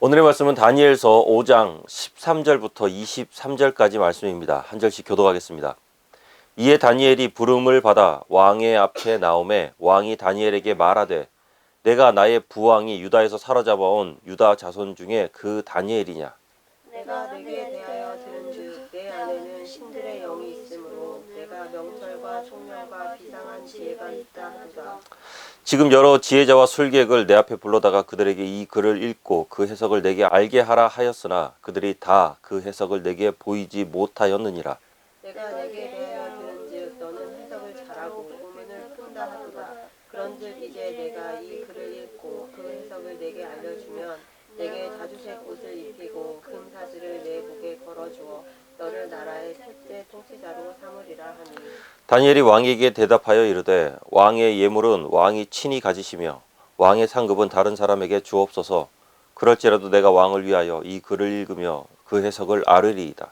오늘의 말씀은 다니엘서 5장 13절부터 23절까지 말씀입니다. 한 절씩 교독하겠습니다. 이에 다니엘이 부름을 받아 왕의 앞에 나오매 왕이 다니엘에게 말하되 내가 나의 부왕이 유다에서 사로잡아온 유다 자손 중에 그 다니엘이냐? 내가 내게 대하여 들은즉 내 안에는 신들의 영이 있으므로 내가 명철과 총명과 비상한 지혜가 있다 하도다. 지금 여러 지혜자와 술객을 내 앞에 불러다가 그들에게 이 글을 읽고 그 해석을 내게 알게 하라 하였으나 그들이 다 그 해석을 내게 보이지 못하였느니라. 내가 내게 대하여 들은즉 너는 해석을 잘하고 의문을 푼다 하도다. 그런즉 이제 내가 이 글을 읽고 그 해석을 내게 알려주면 내게 자주색 옷을 입히고 금 사슬을 내 목에 걸어주어 너를 나라의 셋째 통치자로 삼으리라 하니. 다니엘이 왕에게 대답하여 이르되 왕의 예물은 왕이 친히 가지시며 왕의 상급은 다른 사람에게 주옵소서. 그럴지라도 내가 왕을 위하여 이 글을 읽으며 그 해석을 아뢰리이다.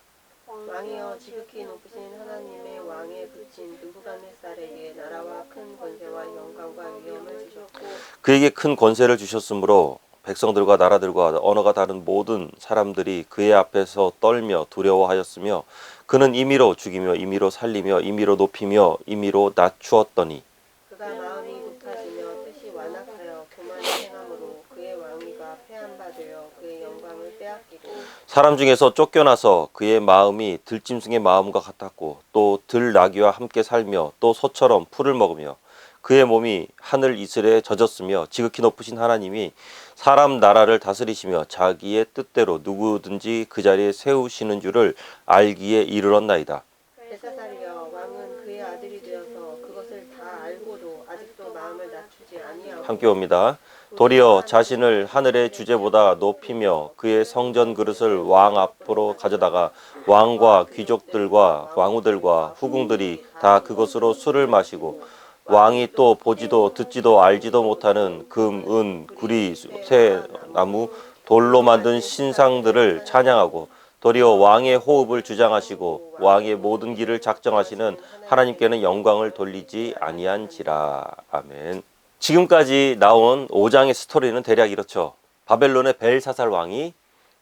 왕이여 지극히 높으신 하나님의 왕에 붙인 느부갓네살에게 나라와 큰 권세와 영광과 위엄을 주셨고 그에게 큰 권세를 주셨으므로 백성들과 나라들과 언어가 다른 모든 사람들이 그의 앞에서 떨며 두려워하였으며 그는 임의로 죽이며 임의로 살리며 임의로 높이며 임의로 낮추었더니 그가 마음이 높아지며 뜻이 완악하여 교만을 행함으로 그의 왕위가 패한 바 되어 그의 영광을 빼앗기고 사람 중에서 쫓겨나서 그의 마음이 들짐승의 마음과 같았고 또 들나귀와 함께 살며 또 소처럼 풀을 먹으며 그의 몸이 하늘 이슬에 젖었으며 지극히 높으신 하나님이 사람 나라를 다스리시며 자기의 뜻대로 누구든지 그 자리에 세우시는 줄을 알기에 이르렀나이다. 벨사살이여 왕은 그의 아들이 되어서 그것을 다 알고도 아직도 마음을 낮추지 아니하고 함께 옵니다. 도리어 자신을 하늘의 주제보다 높이며 그의 성전 그릇을 왕 앞으로 가져다가 왕과 귀족들과 왕후들과 후궁들이 다 그것으로 술을 마시고 왕이 또 보지도 듣지도 알지도 못하는 금, 은, 구리, 새, 나무, 돌로 만든 신상들을 찬양하고 도리어 왕의 호흡을 주장하시고 왕의 모든 길을 작정하시는 하나님께는 영광을 돌리지 아니한지라. 아멘. 지금까지 나온 5장의 스토리는 대략 이렇죠. 바벨론의 벨사살 왕이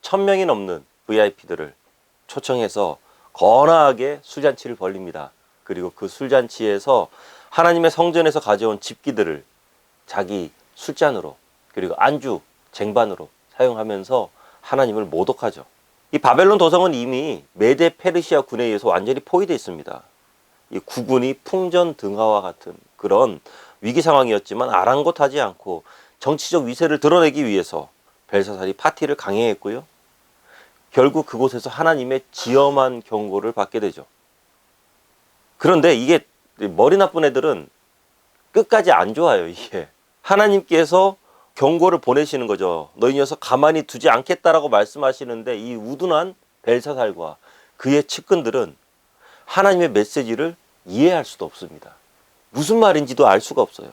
1000명이 넘는 VIP들을 초청해서 거나하게 술잔치를 벌립니다. 그리고 그 술잔치에서 하나님의 성전에서 가져온 집기들을 자기 술잔으로 그리고 안주, 쟁반으로 사용하면서 하나님을 모독하죠. 이 바벨론 도성은 이미 메데 페르시아 군에 의해서 완전히 포위되어 있습니다. 이 국군이 풍전등화와 같은 그런 위기 상황이었지만 아랑곳하지 않고 정치적 위세를 드러내기 위해서 벨사살이 파티를 강행했고요. 결국 그곳에서 하나님의 지엄한 경고를 받게 되죠. 그런데 이게 머리 나쁜 애들은 끝까지 안 좋아요. 이게 하나님께서 경고를 보내시는 거죠. 너희 녀석 가만히 두지 않겠다라고 말씀하시는데 이 우둔한 벨사살과 그의 측근들은 하나님의 메시지를 이해할 수도 없습니다. 무슨 말인지도 알 수가 없어요.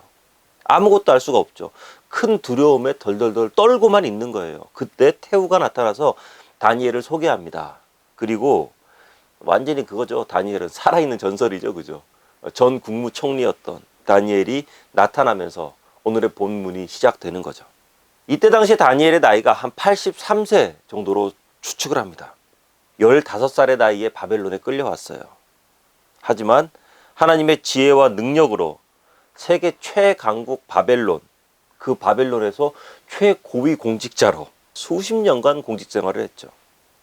아무것도 알 수가 없죠. 큰 두려움에 덜덜덜 떨고만 있는 거예요. 그때 태우가 나타나서 다니엘을 소개합니다. 그리고 완전히 그거죠. 다니엘은 살아있는 전설이죠. 그죠? 전 국무총리였던 다니엘이 나타나면서 오늘의 본문이 시작되는 거죠. 이때 당시에 다니엘의 나이가 한 83세 정도로 추측을 합니다. 15살의 나이에 바벨론에 끌려왔어요. 하지만 하나님의 지혜와 능력으로 세계 최강국 바벨론, 그 바벨론에서 최고위 공직자로 수십 년간 공직 생활을 했죠.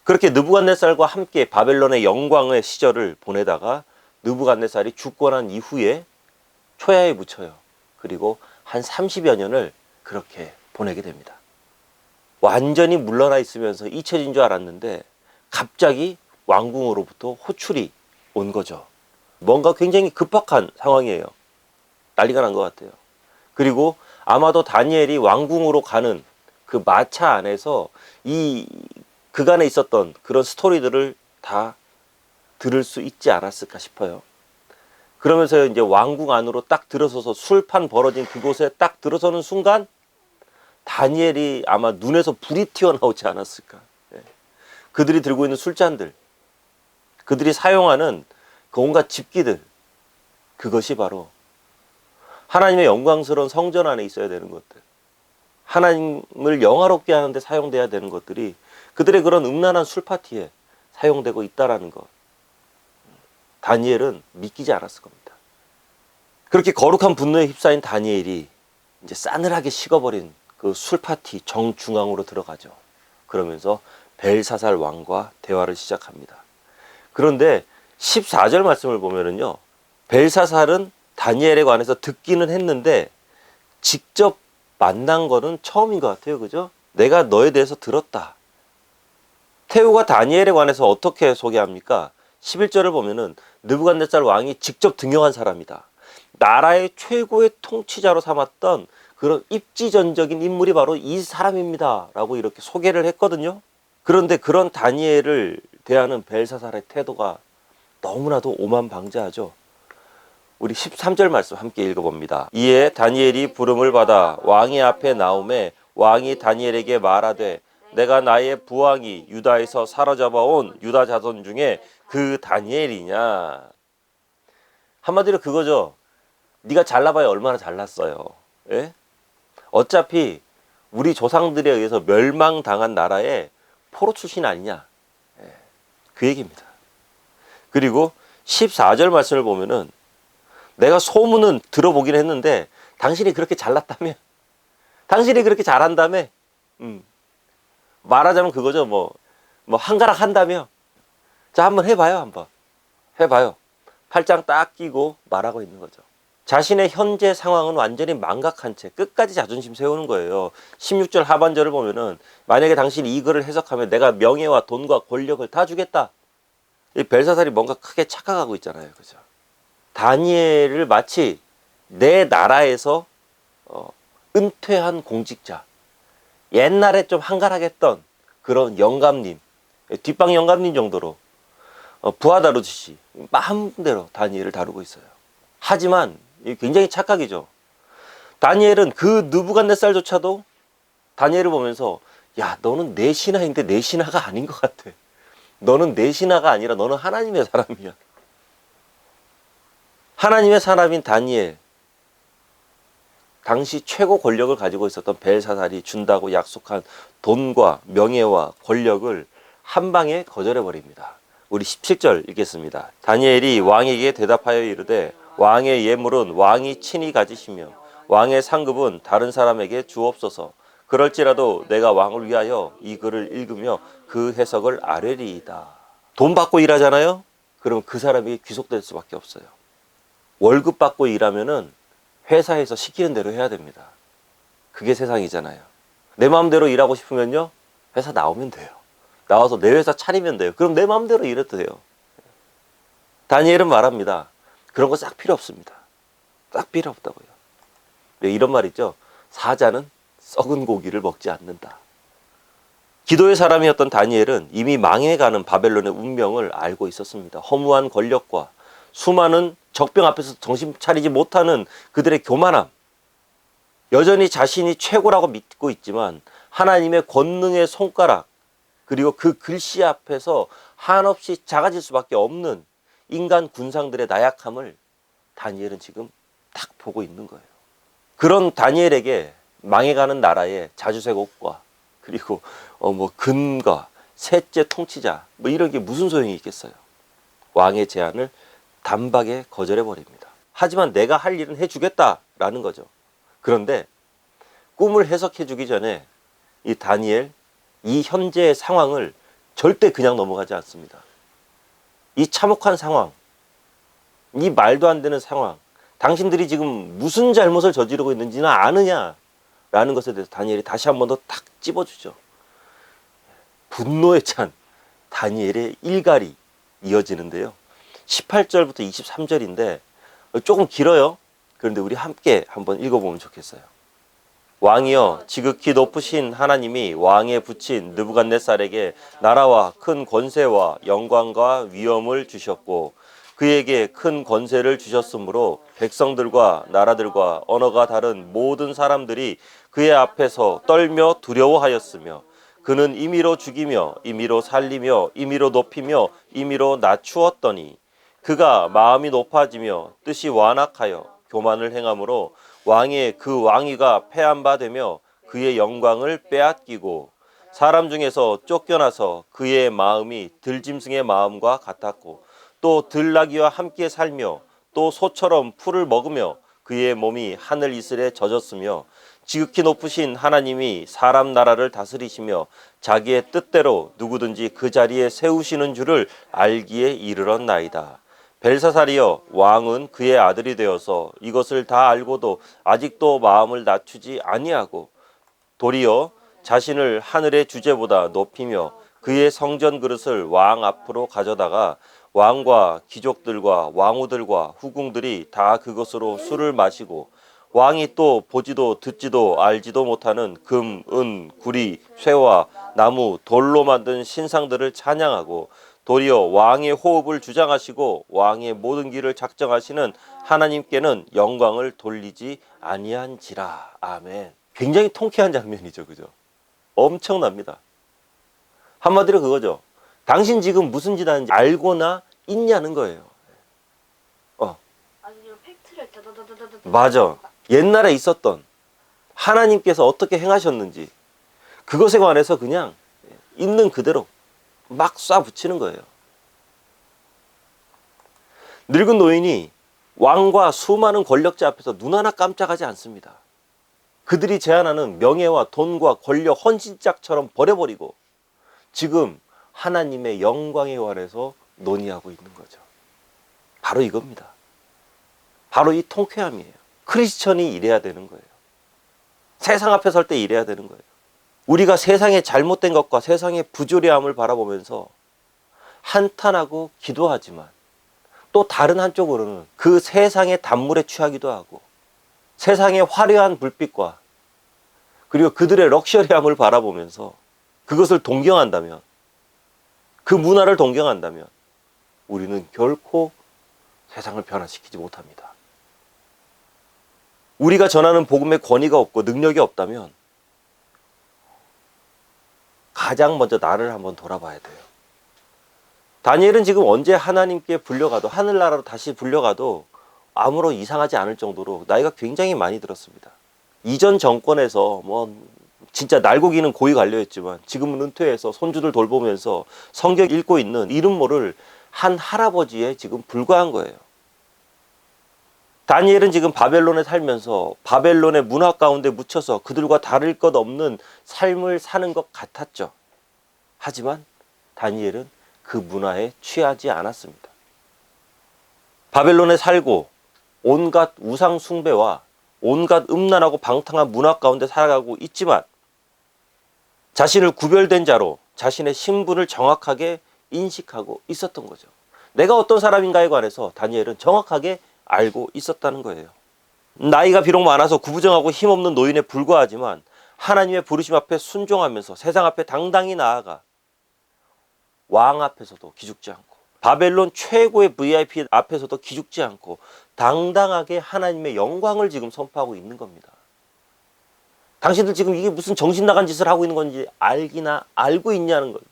그렇게 느부갓네살과 함께 바벨론의 영광의 시절을 보내다가 느부갓네살이 죽고 난 이후에 초야에 묻혀요. 그리고 한 30여 년을 그렇게 보내게 됩니다. 완전히 물러나 있으면서 잊혀진 줄 알았는데 갑자기 왕궁으로부터 호출이 온 거죠. 뭔가 굉장히 급박한 상황이에요. 난리가 난 것 같아요. 그리고 아마도 다니엘이 왕궁으로 가는 그 마차 안에서 이 그간에 있었던 그런 스토리들을 다 들을 수 있지 않았을까 싶어요. 그러면서 이제 왕궁 안으로 딱 들어서서 술판 벌어진 그곳에 딱 들어서는 순간 다니엘이 아마 눈에서 불이 튀어나오지 않았을까. 그들이 들고 있는 술잔들, 그들이 사용하는 그 온갖 집기들, 그것이 바로 하나님의 영광스러운 성전 안에 있어야 되는 것들, 하나님을 영화롭게 하는데 사용돼야 되는 것들이 그들의 그런 음란한 술 파티에 사용되고 있다라는 것. 다니엘은 믿기지 않았을 겁니다. 그렇게 거룩한 분노에 휩싸인 다니엘이 이제 싸늘하게 식어버린 그 술 파티 정중앙으로 들어가죠. 그러면서 벨사살 왕과 대화를 시작합니다. 그런데 14절 말씀을 보면은요, 벨사살은 다니엘에 관해서 듣기는 했는데 직접 만난 거는 처음인 것 같아요. 그죠? 내가 너에 대해서 들었다. 태후가 다니엘에 관해서 어떻게 소개합니까? 11절을 보면은 느부갓네살 왕이 직접 등용한 사람이다. 나라의 최고의 통치자로 삼았던 그런 입지전적인 인물이 바로 이 사람입니다. 라고 이렇게 소개를 했거든요. 그런데 그런 다니엘을 대하는 벨사살의 태도가 너무나도 오만방자하죠. 우리 13절 말씀 함께 읽어봅니다. 이에 다니엘이 부름을 받아 왕의 앞에 나오매 왕이 다니엘에게 말하되 내가 나의 부왕이 유다에서 사로잡아온 유다 자손 중에 그 다니엘이냐. 한마디로 그거죠. 네가 잘나봐야 얼마나 잘났어요. 예? 어차피 우리 조상들에 의해서 멸망당한 나라의 포로 출신 아니냐. 예. 그 얘기입니다. 그리고 14절 말씀을 보면은 내가 소문은 들어보긴 했는데 당신이 그렇게 잘났다며, 당신이 그렇게 잘한다며, 말하자면 그거죠. 뭐 한가락 한다며. 자, 한번 해봐요. 한번 해봐요. 팔짱 딱 끼고 말하고 있는 거죠. 자신의 현재 상황은 완전히 망각한 채 끝까지 자존심 세우는 거예요. 16절 하반절을 보면은 만약에 당신이 이 글을 해석하면 내가 명예와 돈과 권력을 다 주겠다. 이 벨사살이 뭔가 크게 착각하고 있잖아요. 그죠? 다니엘을 마치 내 나라에서 은퇴한 공직자, 옛날에 좀 한가락했던 그런 영감님, 뒷방 영감님 정도로 부하 다루듯이 마음대로 다니엘을 다루고 있어요. 하지만 굉장히 착각이죠. 다니엘은 그 느부갓네살조차도 다니엘을 보면서 야, 너는 내 신하인데 내 신하가 아닌 것 같아. 너는 내 신하가 아니라 너는 하나님의 사람이야. 하나님의 사람인 다니엘, 당시 최고 권력을 가지고 있었던 벨사살이 준다고 약속한 돈과 명예와 권력을 한 방에 거절해버립니다. 우리 17절 읽겠습니다. 다니엘이 왕에게 대답하여 이르되 왕의 예물은 왕이 친히 가지시며 왕의 상급은 다른 사람에게 주옵소서. 그럴지라도 내가 왕을 위하여 이 글을 읽으며 그 해석을 아뢰리이다. 돈 받고 일하잖아요? 그럼 그 사람이 귀속될 수밖에 없어요. 월급 받고 일하면은 회사에서 시키는 대로 해야 됩니다. 그게 세상이잖아요. 내 마음대로 일하고 싶으면요, 회사 나오면 돼요. 나와서 내 회사 차리면 돼요. 그럼 내 마음대로 일해도 돼요. 다니엘은 말합니다. 그런 거 싹 필요 없습니다. 싹 필요 없다고요. 이런 말 있죠. 사자는 썩은 고기를 먹지 않는다. 기도의 사람이었던 다니엘은 이미 망해가는 바벨론의 운명을 알고 있었습니다. 허무한 권력과 수많은 적병 앞에서 정신 차리지 못하는 그들의 교만함, 여전히 자신이 최고라고 믿고 있지만 하나님의 권능의 손가락, 그리고 그 글씨 앞에서 한없이 작아질 수밖에 없는 인간 군상들의 나약함을 다니엘은 지금 딱 보고 있는 거예요. 그런 다니엘에게 망해가는 나라의 자주색 옷과 그리고 근과 셋째 통치자 이런 게 무슨 소용이 있겠어요. 왕의 제안을 단박에 거절해 버립니다. 하지만 내가 할 일은 해주겠다라는 거죠. 그런데 꿈을 해석해 주기 전에 이 다니엘, 이 현재의 상황을 절대 그냥 넘어가지 않습니다. 이 참혹한 상황, 이 말도 안 되는 상황, 당신들이 지금 무슨 잘못을 저지르고 있는지는 아느냐라는 것에 대해서 다니엘이 다시 한 번 더 탁 찝어주죠. 분노에 찬 다니엘의 일갈이 이어지는데요. 18절부터 23절인데 조금 길어요. 그런데 우리 함께 한번 읽어보면 좋겠어요. 왕이여, 지극히 높으신 하나님이 왕에 붙인 느부갓네살에게 나라와 큰 권세와 영광과 위엄을 주셨고 그에게 큰 권세를 주셨으므로 백성들과 나라들과 언어가 다른 모든 사람들이 그의 앞에서 떨며 두려워하였으며 그는 임의로 죽이며 임의로 살리며 임의로 높이며 임의로 낮추었더니 그가 마음이 높아지며 뜻이 완악하여 교만을 행함으로 왕의 그 왕위가 패한 바 되며 그의 영광을 빼앗기고 사람 중에서 쫓겨나서 그의 마음이 들짐승의 마음과 같았고 또 들나귀와 함께 살며 또 소처럼 풀을 먹으며 그의 몸이 하늘 이슬에 젖었으며 지극히 높으신 하나님이 사람 나라를 다스리시며 자기의 뜻대로 누구든지 그 자리에 세우시는 줄을 알기에 이르렀나이다. 벨사살이여, 왕은 그의 아들이 되어서 이것을 다 알고도 아직도 마음을 낮추지 아니하고 도리어 자신을 하늘의 주제보다 높이며 그의 성전 그릇을 왕 앞으로 가져다가 왕과 귀족들과 왕후들과 후궁들이 다 그것으로 술을 마시고 왕이 또 보지도 듣지도 알지도 못하는 금, 은, 구리, 쇠와 나무, 돌로 만든 신상들을 찬양하고 도리어 왕의 호흡을 주장하시고 왕의 모든 길을 작정하시는 하나님께는 영광을 돌리지 아니한지라. 아멘. 굉장히 통쾌한 장면이죠. 그죠? 엄청납니다. 한마디로 그거죠. 당신 지금 무슨 짓 하는지 알고나 있냐는 거예요. 아주 팩트를 다다다다다다. 맞아. 옛날에 있었던 하나님께서 어떻게 행하셨는지 그것에 관해서 그냥 있는 그대로 막 쏴 붙이는 거예요. 늙은 노인이 왕과 수많은 권력자 앞에서 눈 하나 깜짝하지 않습니다. 그들이 제안하는 명예와 돈과 권력 헌신짝처럼 버려버리고 지금 하나님의 영광에 관해서 논의하고 있는 거죠. 바로 이겁니다. 바로 이 통쾌함이에요. 크리스천이 이래야 되는 거예요. 세상 앞에 설 때 이래야 되는 거예요. 우리가 세상의 잘못된 것과 세상의 부조리함을 바라보면서 한탄하고 기도하지만 또 다른 한쪽으로는 그 세상의 단물에 취하기도 하고 세상의 화려한 불빛과 그리고 그들의 럭셔리함을 바라보면서 그것을 동경한다면, 그 문화를 동경한다면 우리는 결코 세상을 변화시키지 못합니다. 우리가 전하는 복음의 권위가 없고 능력이 없다면 가장 먼저 나를 한번 돌아봐야 돼요. 다니엘은 지금 언제 하나님께 불려가도 하늘나라로 다시 불려가도 아무런 이상하지 않을 정도로 나이가 굉장히 많이 들었습니다. 이전 정권에서 진짜 날고기는 고이 갈려있지만 지금은 은퇴해서 손주들 돌보면서 성경 읽고 있는 이름 모를 한 할아버지에 지금 불과한 거예요. 다니엘은 지금 바벨론에 살면서 바벨론의 문화 가운데 묻혀서 그들과 다를 것 없는 삶을 사는 것 같았죠. 하지만 다니엘은 그 문화에 취하지 않았습니다. 바벨론에 살고 온갖 우상 숭배와 온갖 음란하고 방탕한 문화 가운데 살아가고 있지만 자신을 구별된 자로 자신의 신분을 정확하게 인식하고 있었던 거죠. 내가 어떤 사람인가에 관해서 다니엘은 정확하게 알고 있었다는 거예요. 나이가 비록 많아서 구부정하고 힘없는 노인에 불과하지만 하나님의 부르심 앞에 순종하면서 세상 앞에 당당히 나아가 왕 앞에서도 기죽지 않고 바벨론 최고의 VIP 앞에서도 기죽지 않고 당당하게 하나님의 영광을 지금 선포하고 있는 겁니다. 당신들 지금 이게 무슨 정신 나간 짓을 하고 있는 건지 알기나 알고 있냐는 거예요.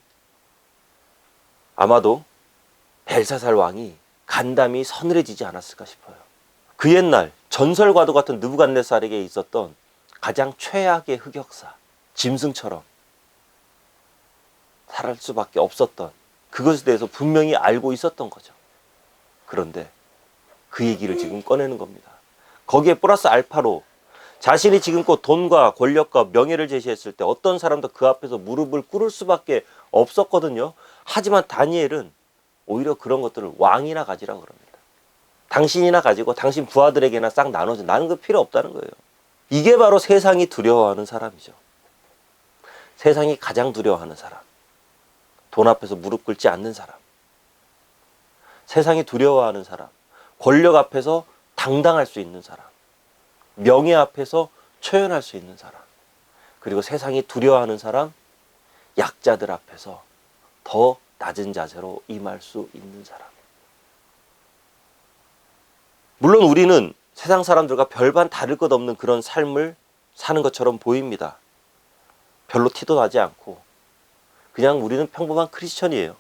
아마도 벨사살 왕이 간담이 서늘해지지 않았을까 싶어요. 그 옛날 전설과도 같은 느부갓네살에게 있었던 가장 최악의 흑역사, 짐승처럼 살할 수밖에 없었던 그것에 대해서 분명히 알고 있었던 거죠. 그런데 그 얘기를 지금 꺼내는 겁니다. 거기에 플러스 알파로 자신이 지금껏 돈과 권력과 명예를 제시했을 때 어떤 사람도 그 앞에서 무릎을 꿇을 수밖에 없었거든요. 하지만 다니엘은 오히려 그런 것들을 왕이나 가지라고 그럽니다. 당신이나 가지고 당신 부하들에게나 싹 나눠줘. 나는 그 필요 없다는 거예요. 이게 바로 세상이 두려워하는 사람이죠. 세상이 가장 두려워하는 사람. 돈 앞에서 무릎 꿇지 않는 사람. 세상이 두려워하는 사람. 권력 앞에서 당당할 수 있는 사람. 명예 앞에서 초연할 수 있는 사람. 그리고 세상이 두려워하는 사람. 약자들 앞에서 더 낮은 자세로 임할 수 있는 사람. 물론 우리는 세상 사람들과 별반 다를 것 없는 그런 삶을 사는 것처럼 보입니다. 별로 티도 나지 않고 그냥 우리는 평범한 크리스천이에요.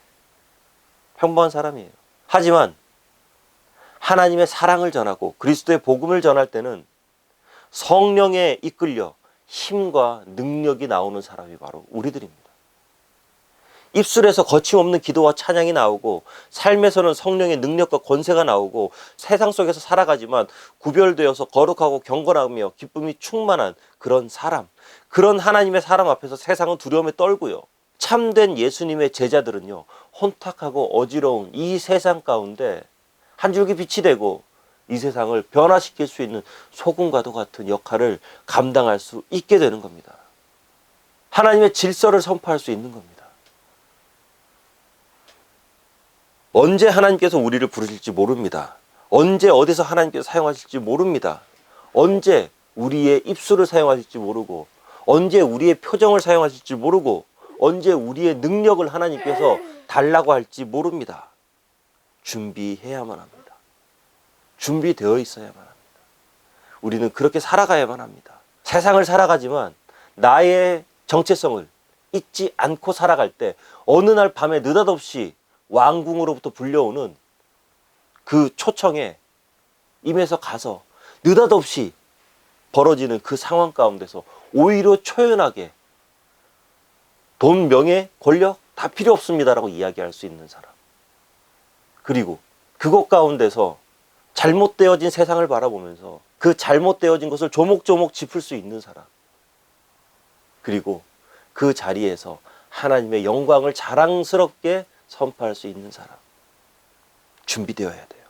평범한 사람이에요. 하지만 하나님의 사랑을 전하고 그리스도의 복음을 전할 때는 성령에 이끌려 힘과 능력이 나오는 사람이 바로 우리들입니다. 입술에서 거침없는 기도와 찬양이 나오고 삶에서는 성령의 능력과 권세가 나오고 세상 속에서 살아가지만 구별되어서 거룩하고 경건하며 기쁨이 충만한 그런 사람, 그런 하나님의 사람 앞에서 세상은 두려움에 떨고요. 참된 예수님의 제자들은요, 혼탁하고 어지러운 이 세상 가운데 한 줄기 빛이 되고 이 세상을 변화시킬 수 있는 소금과도 같은 역할을 감당할 수 있게 되는 겁니다. 하나님의 질서를 선포할 수 있는 겁니다. 언제 하나님께서 우리를 부르실지 모릅니다. 언제 어디서 하나님께서 사용하실지 모릅니다. 언제 우리의 입술을 사용하실지 모르고, 언제 우리의 표정을 사용하실지 모르고, 언제 우리의 능력을 하나님께서 달라고 할지 모릅니다. 준비해야만 합니다. 준비되어 있어야만 합니다. 우리는 그렇게 살아가야만 합니다. 세상을 살아가지만 나의 정체성을 잊지 않고 살아갈 때 어느 날 밤에 느닷없이 왕궁으로부터 불려오는 그 초청에 임해서 가서 느닷없이 벌어지는 그 상황 가운데서 오히려 초연하게 돈, 명예, 권력 다 필요 없습니다라고 이야기할 수 있는 사람. 그리고 그것 가운데서 잘못되어진 세상을 바라보면서 그 잘못되어진 것을 조목조목 짚을 수 있는 사람. 그리고 그 자리에서 하나님의 영광을 자랑스럽게 선포할 수 있는 사람. 준비되어야 돼요.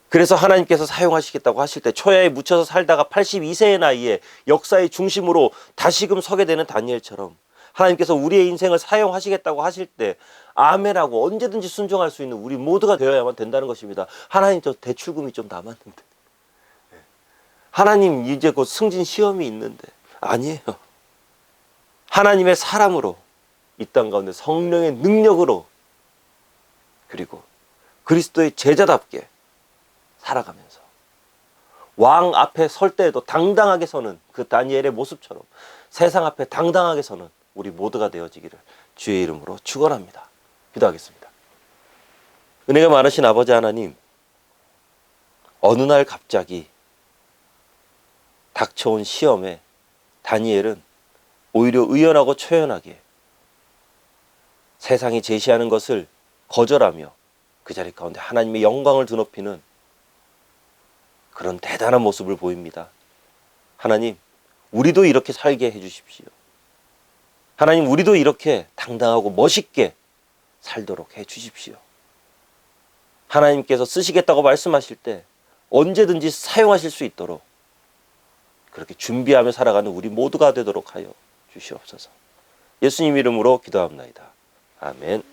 그래서 하나님께서 사용하시겠다고 하실 때 초야에 묻혀서 살다가 82세의 나이에 역사의 중심으로 다시금 서게 되는 다니엘처럼 하나님께서 우리의 인생을 사용하시겠다고 하실 때 아멘하고 언제든지 순종할 수 있는 우리 모두가 되어야만 된다는 것입니다. 하나님, 저 대출금이 좀 남았는데, 하나님 이제 곧 승진 시험이 있는데, 아니에요. 하나님의 사람으로 이 땅 가운데 성령의 능력으로, 그리고 그리스도의 제자답게 살아가면서 왕 앞에 설 때에도 당당하게 서는 그 다니엘의 모습처럼 세상 앞에 당당하게 서는 우리 모두가 되어지기를 주의 이름으로 축원합니다. 기도하겠습니다. 은혜가 많으신 아버지 하나님, 어느 날 갑자기 닥쳐온 시험에 다니엘은 오히려 의연하고 초연하게 세상이 제시하는 것을 거절하며 그 자리 가운데 하나님의 영광을 드높이는 그런 대단한 모습을 보입니다. 하나님, 우리도 이렇게 살게 해주십시오. 하나님, 우리도 이렇게 당당하고 멋있게 살도록 해주십시오. 하나님께서 쓰시겠다고 말씀하실 때 언제든지 사용하실 수 있도록 그렇게 준비하며 살아가는 우리 모두가 되도록 하여 주시옵소서. 예수님 이름으로 기도합나이다. 아멘.